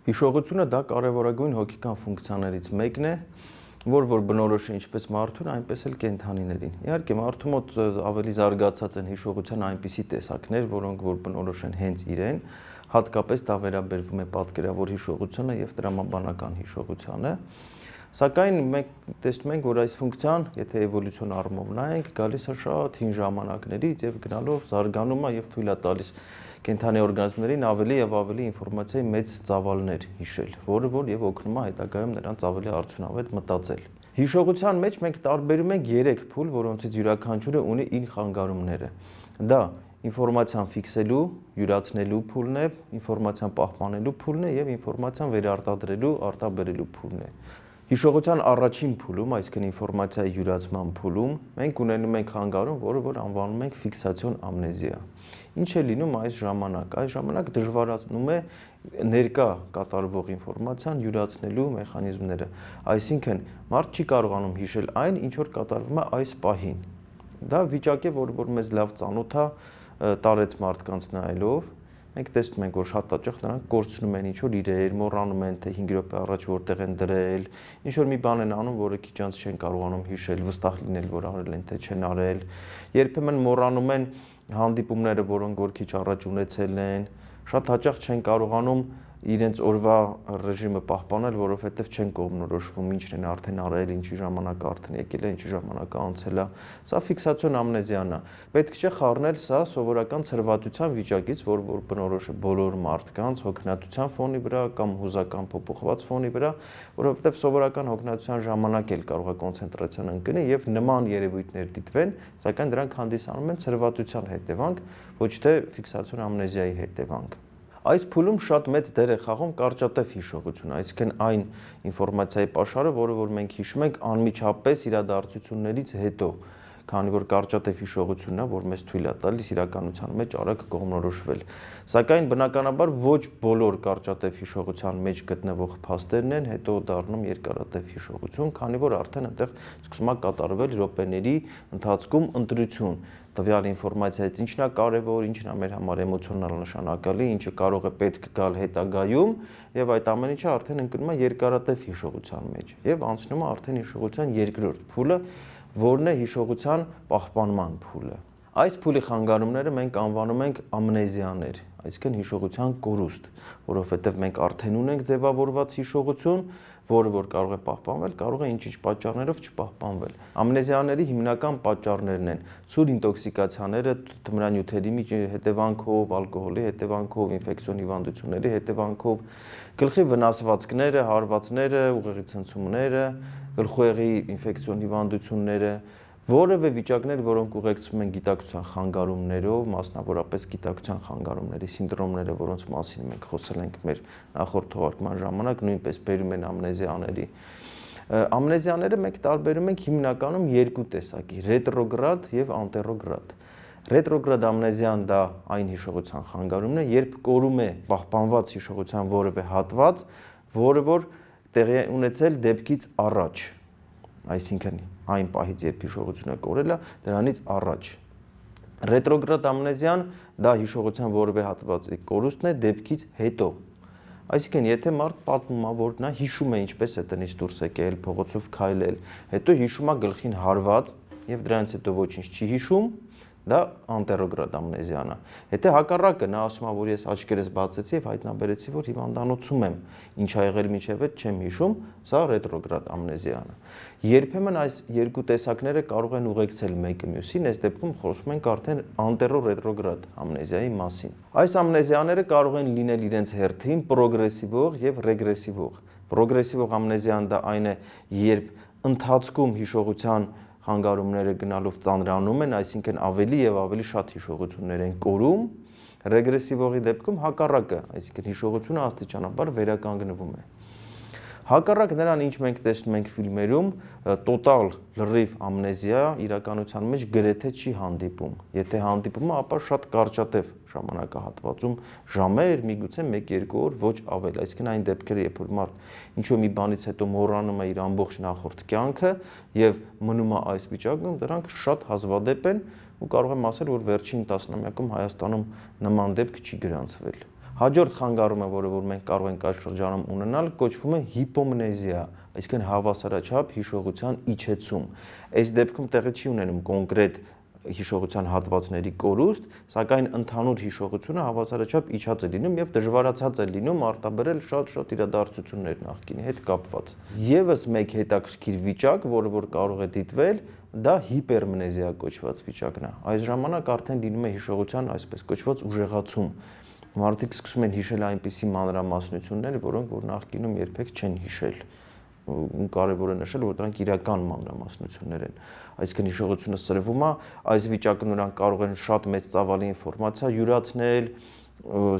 Հիշողությունը դա կարևորագույն հոգեկան ֆունկցիաներից մեկն է, որ բնորոշ է ինչպես մարդուն, այնպես էլ կենդանիներին։ Իհարկե, մարդու մոտ ավելի զարգացած են հիշողության այնպիսի տեսակներ, որոնք որ բնորոշ են հենց իրեն, հատկապես դա վերաբերվում է պատկերավոր հիշողությանը եւ տրամաբանական հիշողությանը։ Սակայն մենք տեսնում ենք, որ այս ֆունկցիան, եթե էվոլյուցիոն առումով նայենք, գալիս է շատ հին ժամանակներից եւ գնալով զարգանում է եւ թույլ է տալիս կենդանի օրգանիզմներին ավելի եւ ավելի ինֆորմացիայի մեծ ծավալներ հիշել, որը որ եւ օգնում է հետագայում նրանց ավելի արդյունավետ մտածել։ Հիշողության մեջ մենք տարբերում ենք 3 փուլ, որոնցից յուրաքանչյուրը ունի իր խանգարումները։ Դա ինֆորմացիան ֆիքսելու, յուրացնելու փուլն է, ինֆորմացիան պահպանելու փուլն է եւ ինֆորմացիան վերարտադրելու, արտաբերելու փուլն է։ Հիշողության առաջին փուլում, այսինքն ինֆորմացիայի յուրացման փուլում, մենք ունենում ենք խանգարում, որը որ անվանում ենք ֆիքսացիոն ամնեզիա։ Ինչ է լինում այս ժամանակ։ Այս ժամանակ դժվարացնում է ներկա կատարվող ինֆորմացիան յուրացնելու մեխանիզմները։ Այսինքն, մարդ չի կարողանում հիշել այն, ինչ որ կատարվում է այս պահին։ Դա վիճակ է, որ մեզ լավ ծանոթ է տարեց մարդկանց նայելով։ Մենք տեսնում ենք, որ շատ հաճախ նրանք կորցնում են ինչ-որ իրեր, մոռանում են, թե 5 րոպե առաջ որտեղ են դրել, ինչ-որ մի բան են անում, որը քիչ անց չեն կարողանում հիշել, վստահ լինել, որ արել են, թե չեն արել։ Երբեմն մոռանում են հանդիպումները, որոնք որ քիչ առաջ ունեցել են, շատ հաճախ չեն կարողանում իրենց օրվա ռեժիմը պահպանել, որովհետև չեն կողմնորոշվում, ինչն են արդեն արել, ինչի ժամանակը արդեն եկել է, ինչի ժամանակը անցել է։ Սա ֆիքսացիոն ամնեզիան է։ Պետք չէ խառնել սա սովորական ցրվածության վիճակից, որ բնորոշ է բոլոր մարդկանց հոգնածության ֆոնի վրա կամ հուզական փոփոխված ֆոնի վրա, որովհետև սովորական հոգնածության ժամանակ էլ կարող է կոնցենտրացիան ընկնել եւ նման երևույթներ դիտվեն, սակայն դրանք հանդիսանում են ցրվածության հետևանք, ոչ թե ֆիքսացիոն ամնեզիայի հետևանք։ Այս փուլում շատ մեծ դեր է խաղում կարճատև հիշողությունը, այսինքն այն ինֆորմացիայի պաշարը, որը որ մենք հիշում ենք անմիջապես իրադարձություններից հետո, քանի որ կարճատև հիշողությունն է, որ մեզ թույլ է տալիս իրականության մեջ արագ կողմնորոշվել։ Սակայն բնականաբար ոչ բոլոր կարճատև հիշողության մեջ գտնվող փաստերն են հետո դառնում երկարատև հիշողություն, քանի որ արդեն այնտեղ սկսում է կատարվել րոպեների ընթացքում ընտրություն տվյալ ինֆորմացիայից ինչն է կարևոր, ինչն է մեր համար էմոցիոնալ նշանակալի, ինչը կարող է պետք գալ հետագայում, եւ այդ ամեն ինչը արդեն ընկնում է երկարատև հիշողության մեջ եւ անցնում է արդեն հիշողության երկրորդ փուլը, որն է հիշողության պահպանման փուլը։ Այս փուլի խանգարումները մենք անվանում ենք ամնեզիաներ, այսինքն հիշողության կորուստ, որովհետև մենք արդեն ունենք ձևավորված հիշողություն, որը որ կարող է պահպանվել, կարող է ինչ-ինչ պատճառներով չպահպանվել։ Ամնեզիաների հիմնական պատճառներն են ցուր ինտոքսիկացիաները, թմրանյութերի հետևանքով, ալկոհոլի հետևանքով, ինֆեկցիոն հիվանդությունների հետևանքով, գլխի վնասվածքները, հարվածները, ուղեղի ցնցումները, գլխուեղի ինֆեկցիոն հիվանդությունները, որևէ վիճակներ, որոնք ուղեկցվում են գիտակցության խանգարումներով, մասնավորապես գիտակցության խանգարումների սինդրոմները, որոնց մասին մենք խոսել ենք մեր նախորդ թողարկման ժամանակ, նույնպես բերում են ամնեզիաների։ Ամնեզիաները մենք տարբերում ենք հիմնականում երկու տեսակի՝ ռետրոգրադ եւ անտերոգրադ։ Ռետրոգրադ ամնեզիան դա այն հիշողության խանգարումն է, երբ կորում է պահպանված հիշողության որևէ հատված, որը որ տեղի է ունեցել դեպքից առաջ, այսինքն այն պահից, երբ հիշողությունը կորել է, դրանից առաջ։ Ռետրոգրադ ամնեզիան դա հիշողության որևէ հատվածի կորուստն է դեպքից հետո։ Այսինքն, եթե մարդ պատմում է, որ նա հիշում է ինչպես է տնից դուրս եկել, փողոցով քայլել, հետո հիշում է գլխին հարված եւ դրանից հետո ոչինչ չի հիշում, դա անտերոգրադ ամնեզիան է։ Եթե հակառակը նա ասում է, որ ես աչքերս բացեցի եւ հայտնաբերեցի, որ հիվանդանոցում եմ, ինչ ա եղել միջև այդ չեմ հիշում, սա ռետրոգրադ ամնեզիան է։ Երբեմն այս երկու տեսակները կարող են ուղեկցել մեկը մյուսին, այս դեպքում խոսում ենք արդեն անտերո-ռետրոգրադ ամնեզիայի մասին։ Այս ամնեզիաները կարող են լինել իրենց հերթին պրոգրեսիվող եւ ռեգրեսիվող։ Պրոգրեսիվող ամնեզիան դա այն է, երբ ընթացքում հիշողության խանգարումները գնալով ծանրանում են, այսինքն ավելի եւ ավելի շատ հիշողություններ են կորում, ռեգրեսիվողի դեպքում հակառակը, այսինքն հիշողությունը աստիճանաբար վերականգնվում է։ Հակառակ նրան, ինչ մենք տեսնում ենք ֆիլմերում, տոտալ լրիվ ամնեզիա իրականության մեջ գրեթե չի հանդիպում։ Եթե հանդիպում է, ապա շատ կարճատև ժամանակահատվածում, ժամեր, միգուցե 1-2 օր, ոչ ավել։ Այսինքն այն դեպքերը, երբ որ մարդ ինչ-որ մի բանից հետո մոռանում է իր ամբողջ նախորդ կյանքը եւ մնում է այս վիճակում, դրանք շատ հազվադեպ են ու կարող եմ ասել, որ վերջին տասնամյակում Հայաստանում նման դեպք չի գրանցվել։ Հաջորդ խանգարումը, որը որ մենք կարող ենք այս շրջանում ունենալ, կոչվում է հիպոմնեզիա, այսինքն հավասարաչափ հիշողության իջեցում։ Այս դեպքում տեղի չի ունենում կոնկրետ հիշողության հատվածների կորուստ, սակայն ընդհանուր հիշողությունը հավասարաչափ իջած է լինում եւ դժվարացած է լինում արտաբերել շատ իրադարձություններ նախկինի հետ կապված։ Եվս մեկ հետաքրքիր վիճակ, որը որ կարող է դիտվել, դա հիպերմնեզիա կոչված վիճակն է։ Այս ժամանակ արդեն լինում է հիշողության այսպես կոչված ուժեղացում։ Մարդիկ սկսում են հիշել այնպիսի մանրամասնություններ, որոնք որ նախկինում երբեք չեն հիշել։ Կարևոր է նշել, որ դրանք իրական մանրամասնություններ են։ Այսինքն հիշողությունը սրվում է, այս վիճակում նրանք կարող են շատ մեծ ծավալի ինֆորմացիա յուրացնել,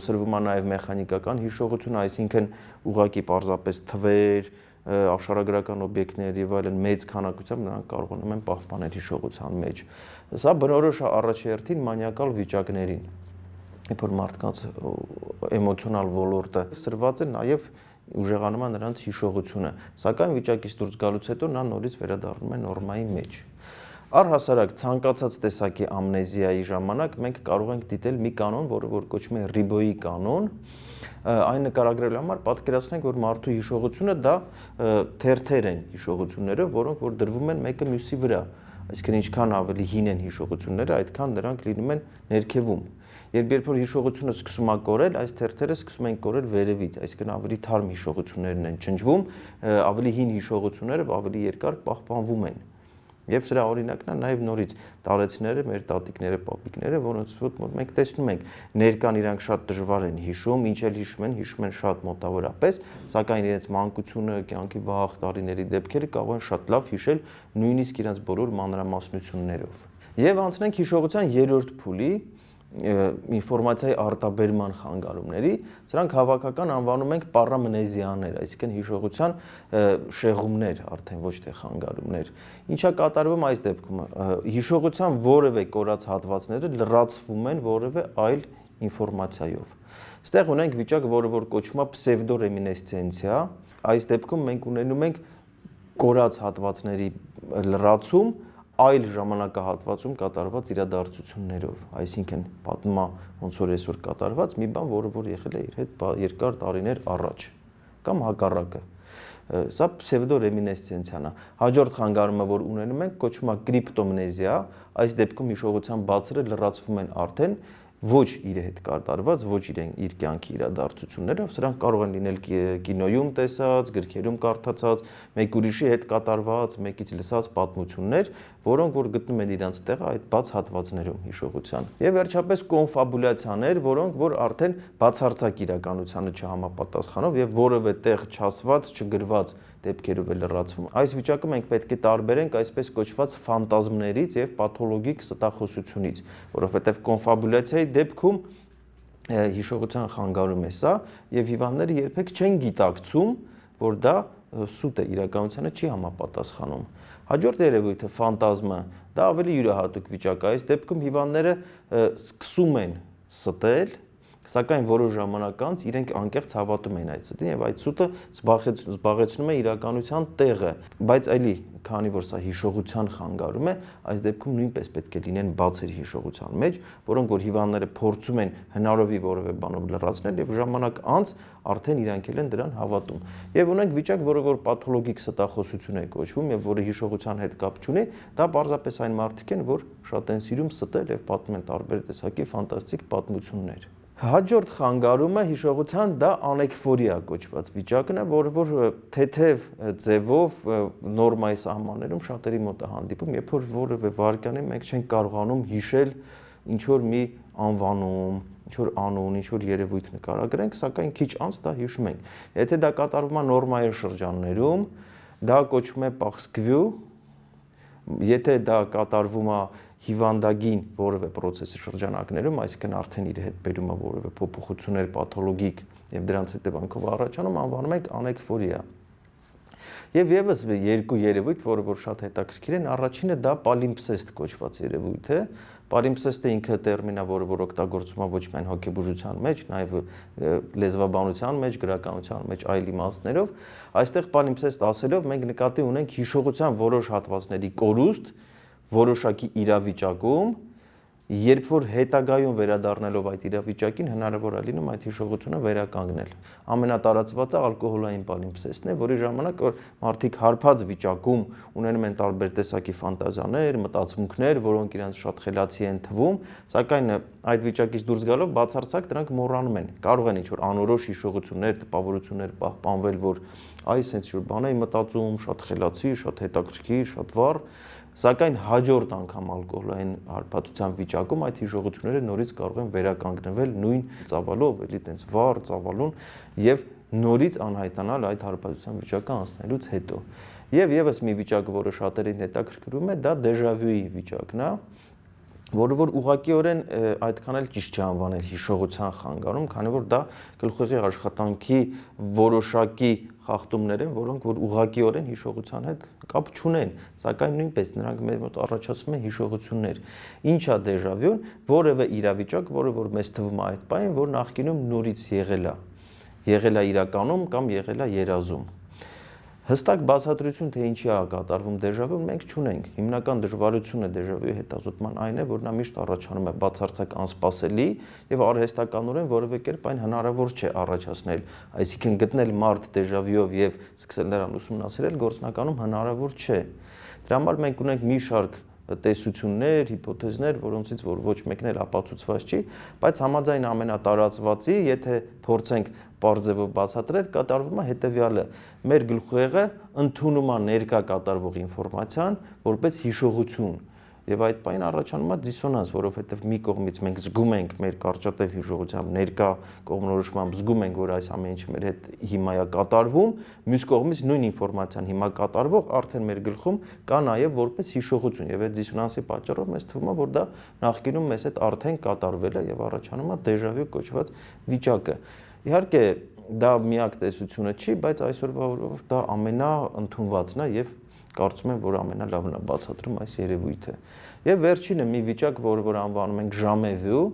սրվում է նաև մեխանիկական հիշողություն, այսինքն ուղղակի պարզապես թվեր, աշխարհագրական օբյեկտներ եւ այլն մեծ քանակությամբ նրանք կարողանում են պահպանել հիշողության մեջ։ Սա բնորոշ է առաջերտին մանիակալ վիճակներին։ Երբ որ մարդկանց էմոցիոնալ ոլորտը սրված է, նաև ուժեղանում է նրանց հիշողությունը, սակայն վիճակից դուրս գալուց հետո նա նորից վերադառնում է նորմայի մեջ։ Առհասարակ ցանկացած տեսակի ամնեզիայի ժամանակ մենք կարող ենք դիտել մի կանոն, որը որ կոչվում է Ռիբոյի կանոն։ Այն նկարագրելու համար պատկերացնենք, որ մարդու հիշողությունը դա թերթեր են հիշողությունները, որոնք որ դրվում են մեկը մյուսի վրա։ Այսինքն ինչքան ավելի հին են հիշողությունները, այդքան նրանք լինում են ներքևում։ Երբ որ հիշողությունը սկսում է կորել, այս թերթերը սկսում են կորել վերևից, այսինքն ավելի թարմ հիշողություններն են ջնջվում, ավելի հին հիշողությունները ավելի երկար պահպանվում են։ Եվ սրա օրինակն է նաև նորից տարեցիները, մեր տատիկները, պապիկները, որոնց որ մենք տեսնում ենք, ներկան իրանք շատ դժվար են հիշում, ինչ էլ հիշում են շատ մոտավորապես, սակայն իրենց մանկությունը, կյանքի վաղ տարիների դեպքերը կարող են շատ լավ հիշել նույնիսկ իրենց բոլոր մանրամասնություններով։ Եվ անցնենք հիշողության երրորդ փուլի, ինֆորմացիայի արտաբերման խանգարումների, սրանք հավաքական անվանում ենք պարամնեզիաներ, այսինքն հիշողության շեղումներ, արդեն ոչ թե խանգարումներ։ Ինչա կատարվում այս դեպքում, հիշողության որևէ կորած հատվածները լրացվում են որևէ այլ ինֆորմացիայով։ Ստեղ ունենք վիճակ, որը որ կոչվում է պսևդորեմինեսցենցիա, այս դեպքում մենք ունենում ենք կորած հատվածների լրացում այլ ժամանակահատվածում կատարված իրադարձություններով, այսինքն պատմա ոնց որ այսօր կատարված մի բան, որը որ եղել է իր հետ երկար տարիներ առաջ, կամ հակառակը։ Սա պսևդորեմինեսցենցիան է։ Հաջորդ խանգարումը, որ ունենում ենք, կոչվում է կրիպտոմնեզիա, այս դեպքում հիշողության բացերը լրացվում են արդեն ոչ իր հետ կատարված, ոչ իր կյանքի իրադարձությունները, սրանք կարող են լինել կինոյում տեսած, գրքերում կարդացած, մեկ ուրիշի հետ կատարված, մեկից լսած պատմություններ, որոնք որ գտնում են իրենց տեղը այդ բաց հատվածներում հիշողության։ Եվ վերջապես կոնֆաբուլյացիաներ, որոնք որ արդեն բացարձակ իրականությանը չհամապատասխանող եւ որևէ տեղ չասված, չգրված դեպքերով է լրացվում։ Այս վիճակը մենք պետք է տարբերենք այսպես կոչված ֆանտազմներից եւ պաթոլոգիկ ստախոսությունից, որովհետեւ կոնֆաբուլյացիայի դեպքում հիշողության խանգարում է սա եւ հիվանդները երբեք չեն գիտակցում, որ դա սուտ է, իրականությանը չի համապատասխանում։ Հաջորդ երևույթը ֆանտազմը, դա ավելի յուրահատուկ վիճակ է, այս դեպքում հիվանդները սկսում են ստել, սակայն որոշ ժամանակ անց իրենք անկեղծ հավատում են այդ սուտին եւ այդ սուտը զբաղեցնում է իրականության տեղը, բայց այլի, քանի որ սա հիշողության խանգարում է, այս դեպքում նույնպես պետք է լինեն բացեր հիշողության մեջ, որոնք որ հիվանդները փորձում են հնարովի որևէ բանով լրացնել եւ ժամանակ անց արդեն իրանք են դրան հավատում։ Եվ ունենք վիճակ, որը որ պաթոլոգիկ ստախոսություն է կոչվում եւ որը հիշողության հետ կապ չունի, դա պարզապես այն մարդիկ են, որ շատ են սիրում ստել եւ պատմում են տարբեր տեսակի ֆանտաստիկ պատմություններ։ Հաջորդ խանգարումը հիշողության դա անեկֆորիա կոչված վիճակն է, որը որ թեթև ձևով նորմայի սահմաններում շատերի մոտ է հանդիպում, երբ որ որևէ վայրկյանին մենք չենք կարողանում հիշել ինչ որ մի անվանում, ինչ որ անուն, ինչ որ երևույթ նկարագրենք, սակայն քիչ անց դա հիշում ենք։ Եթե դա կատարվում է նորմայի շրջաններում, դա կոչվում է պախսկվյու, եթե դա կատարվում է հիվանդագին որևէ process-ի շրջանակներում, այսինքն արդեն իր հետ բերում է որևէ փոփոխություններ պաթոլոգիկ եւ դրանց հետևանքով առաջանում, անվանում ենք անեկֆորիա։ Եվ եւս երկու երևույթ, որը որ շատ հետաքրքիր են, առաջինը դա պալիմպսեստ կոչված երևույթ է։ Պալիմպսեստը ինքը տերմին է, որը որ օգտագործվում է ոչ միայն հոգեբուժության մեջ, նաեւ լեզվաբանության մեջ, գրականության մեջ այլ իմաստներով։ Այստեղ պալիմպսեստ ասելով մենք նկատի ունենք հիշողության որոշ հատվածների կորուստ որոշակի իրավիճակում երբ որ հետագայում վերադառնալով այդ իրավիճակին հնարավոր է լինում այդ հիշողությունը վերականգնել։ Ամենատարածվածը ալկոհոլային պալիմպսեստն է, որի ժամանակ որ մարդիկ հարբած վիճակում ունենում են տարբեր տեսակի ֆանտազիաներ, մտածմունքներ, որոնք իրենց շատ խելացի են թվում, սակայն այդ վիճակից դուրս գալով բացարձակ դրանք մոռանում են։ Կարող են ինչ-որ անորոշ հիշողություններ, տպավորություններ պահպանվել, որ այ սենց ինչ-որ բան էի մտածում, շատ խելացի, շատ հետաքրքիր, շատ վառ, սակայն հաջորդ անգամ ալկոհոլային հարբածության վիճակում այդ հիշողությունները նորից կարող են վերականգնվել նույն ծավալով, էլի տենց վառ, ծավալուն եւ նորից անհայտանալ այդ հարբածության վիճակը անցնելուց հետո։ Եվ եւս մի վիճակ, որը շատերին հետաքրքրում է, դա դեժավյուի վիճակն է, որը որ ուղղակիորեն այդքան էլ ճիշտ չի անվանել հիշողության խանգարում, քանի որ դա գլխուղեղի աշխատանքի որոշակի խախտումներ են, որոնք որ ուղղակիորեն հիշողության հետ կապ չունեն, սակայն նույնպես նրանք մեր մոտ առաջացնում են հիշողություններ։ Ինչ է դեժավյուն, որևէ իրավիճակ, որը որ մեզ թվում է այդ բանը, որ նախկինում նորից եղել է իրականում կամ եղել է երազում։ Հստակ բացատրություն, թե ինչի է կատարվում դեժավյուն, մենք չունենք։ Հիմնական դժվարությունը դեժավյուի հետազոտման այն է, որ նա միշտ առաջանում է բացարձակ անսպասելի եւ արհեստականորեն որևէ կերպ այն հնարավոր չէ առաջացնել։ Այսինքն գտնել մարդ դեժավյուով եւ սկսել նրան ուսումնասիրել գործնականում հնարավոր չէ։ Դրա համար մենք ունենք մի շարք տեսություններ, հիպոթեզներ, որոնցից որ ոչ մեկն էլ ապացուցված չի, բայց համաձայն ամենատարածվածի, եթե փորձենք պարզեւով բացատրել, կատարվում է հետեւյալը. մեր գլխուղեղը ընդունում է ներկա կատարվող ինֆորմացիան որպես հիշողություն եւ այդ բանին առաջանում է դիսոնանս, որովհետեւ մի կողմից մենք զգում ենք մեր կարճատև հիշողությամբ ներկա կողմնորոշմամբ զգում ենք, որ այս ամեն ինչը մեր հետ հիմա է կատարվում, մյուս կողմից նույն ինֆորմացիան հիմա կատարվող արդեն մեր գլխում կա նաեւ որպես հիշողություն եւ այդ դիսոնանսի պատճառով մեզ թվում է, որ դա նախկինում մեզ հետ արդեն կատարվել է եւ առաջանում է դեժավյու կոչված վիճակը։ Իհարկե դա միակ տեսությունը չի, բայց այսօրվա օրով դա ամենաընդունվածն է եւ կարծում եմ, որ ամենալավն է բացատրում այս երևույթը։ Եվ վերջինը մի վիճակ, որ անվանում ենք ժամեվյու,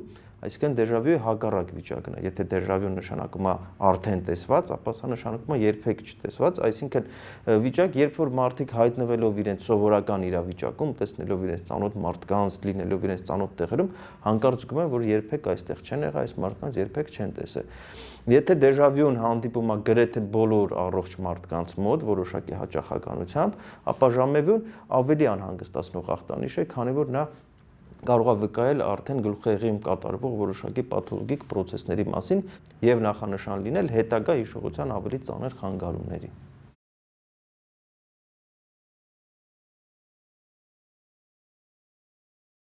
այսինքն դեժավյուի հակառակ վիճակն է։ Եթե դեժավյուն նշանակում է արդեն տեսված, ապա սա նշանակում է երբեք չտեսված, այսինքն վիճակ, երբ որ մարդիկ հայտնվելով իրենց սովորական իրավիճակում, տեսնելով իրենց ծանոթ մարդկանց, լինելով իրենց ծանոթ տեղերում, հանկարծ զգում են, որ երբեք այստեղ չեն եղել, այս մարդկանց երբեք չեն տեսել։ Եթե դեժավյուն հանդիպում է գրեթե բոլոր առողջ մարդկանց մոտ որոշակի հաճախականությամբ, ապա ժամեվյուն ավելի անհանգստացնող ախտանիշ է, քանի որ նա կարող է վկայել արդեն գլխուղեղում կատարվող որոշակի պաթոլոգիկ պրոցեսների մասին եւ նախանշան լինել հետագա հիշողության ավելի ծանր խանգարումների։